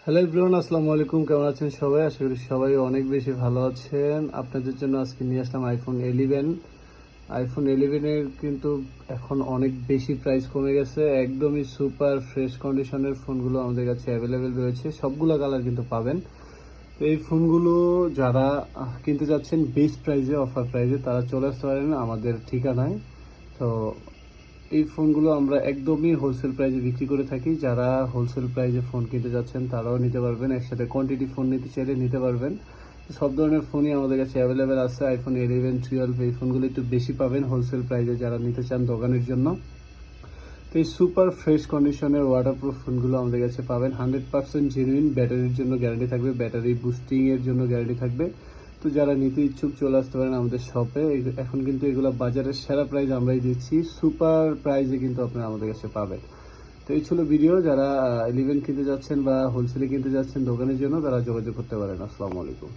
Hello everyone, আসসালামু আলাইকুম। কেমন আছেন সবাই? আশা করি সবাই অনেক বেশি ভালো আছেন। আপনাদের জন্য আজকে নিয়ে আসলাম আইফোন 11 কিন্তু এখন অনেক বেশি প্রাইস কমে গেছে। একদমই সুপার ফ্রেশ কন্ডিশনের ফোনগুলো আমাদের কাছে অ্যাভেলেবেল রয়েছে। সবগুলো কালার কিন্তু পাবেন। তো এই ফোনগুলো যারা কিনতে যাচ্ছেন বেস্ট প্রাইসে, অফার প্রাইসে, তারা চলে আসতে পারেন আমাদের ঠিকানায়। তো এই ফোনগুলো আমরা একদমই হোলসেল প্রাইসে বিক্রি করে থাকি। যারা হোলসেল প্রাইসে ফোন কিনতে যাচ্ছেন তারাও নিতে পারবেন, একসাথে কোয়ান্টিটি ফোন নিতে চাইলে নিতে পারবেন। সব ধরনের ফোনই আমাদের কাছে অ্যাভেলেবেল আছে। আইফোন 11, 12 এই ফোনগুলো একটু বেশি পাবেন হোলসেল প্রাইসে যারা নিতে চান দোকানের জন্য। তো এই সুপার ফ্রেশ কন্ডিশনের ওয়াটারপ্রুফ ফোনগুলো আমাদের কাছে পাবেন। 100% জেনুইন, ব্যাটারির জন্য গ্যারান্টি থাকবে, ব্যাটারি বুস্টিংয়ের জন্য গ্যারান্টি থাকবে। তো যারা নিতে ইচ্ছুক চলে আসতে পারেন আমাদের শপে। এখন কিন্তু এগুলো বাজারের সেরা প্রাইস আমরাই দিচ্ছি, সুপার প্রাইসে কিন্তু আপনারা আমাদের কাছে পাবেন। তো এই ছিল ভিডিও। যারা 11 কিনতে যাচ্ছেন বা হোলসেলে কিনতে যাচ্ছেন দোকানের জন্য, তারা যোগাযোগ করতে পারেন। আসসালামু আলাইকুম।